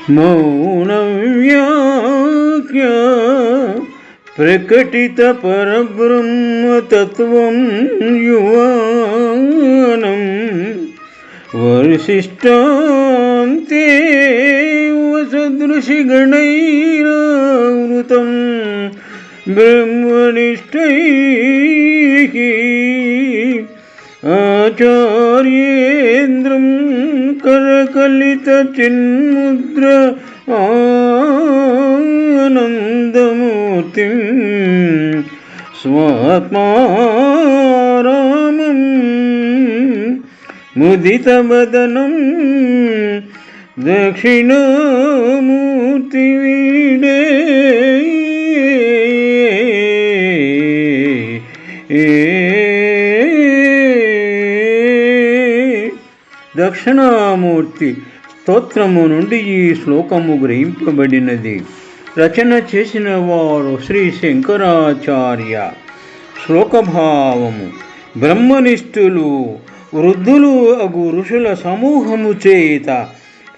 మౌనవ్యాఖ్య ప్రకటిత పరబ్రహ్మతత్వం యువానం వర్షిష్టాంతే సదృశిగణైరావృతం బ్రహ్మనిష్టైః ఆచార్యేంద్రం కరకలితచిన్ముద్ర ఆనందమూర్తిం స్వాత్మారామం ముదితవదనం దక్షిణామూర్తి వీడే దక్షిణామూర్తి స్తోత్రము నుండి ఈ శ్లోకము గ్రహింపబడినది. రచన చేసిన వారు శ్రీ శంకరాచార్య. శ్లోకభావము: బ్రహ్మనిష్ఠులు వృద్ధులు అగు ఋషుల సమూహము చేత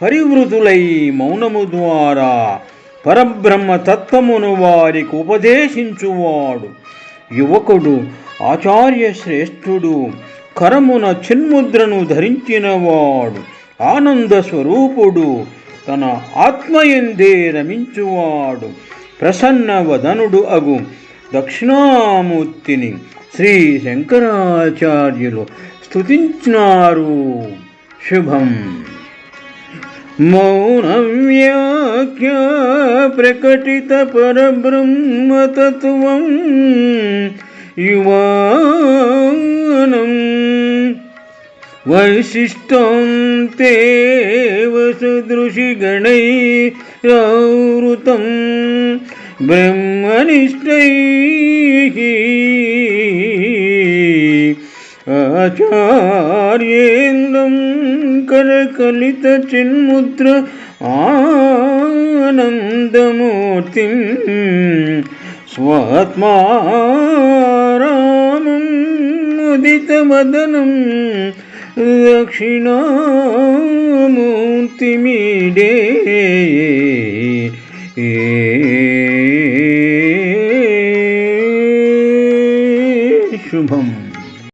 పరివృతులై మౌనము ద్వారా పరబ్రహ్మ తత్వమును వారికి ఉపదేశించువాడు. యువకుడు ఆచార్య శ్రేష్ఠుడు, కరమున చిన్ముద్రను ధరించినవాడు, ఆనంద స్వరూపుడు, తన ఆత్మయందే రమించువాడు, ప్రసన్న వదనుడు అగు దక్షిణామూర్తిని శ్రీ శంకరాచార్యులు స్తుతించినారు. శుభం. మౌనవ్యాఖ్య ప్రకటిత పరబ్రహ్మతత్వం యువానం వైశిష్టంతే సదృశిగణైరావృతం బ్రహ్మనిష్టైః ఆచార్యేంద్రం కరకలితచిన్ముద్ర ఆనందమూర్తిం స్వాత్మారామం ముదితవదనం దక్షిణామూర్తిమీడే.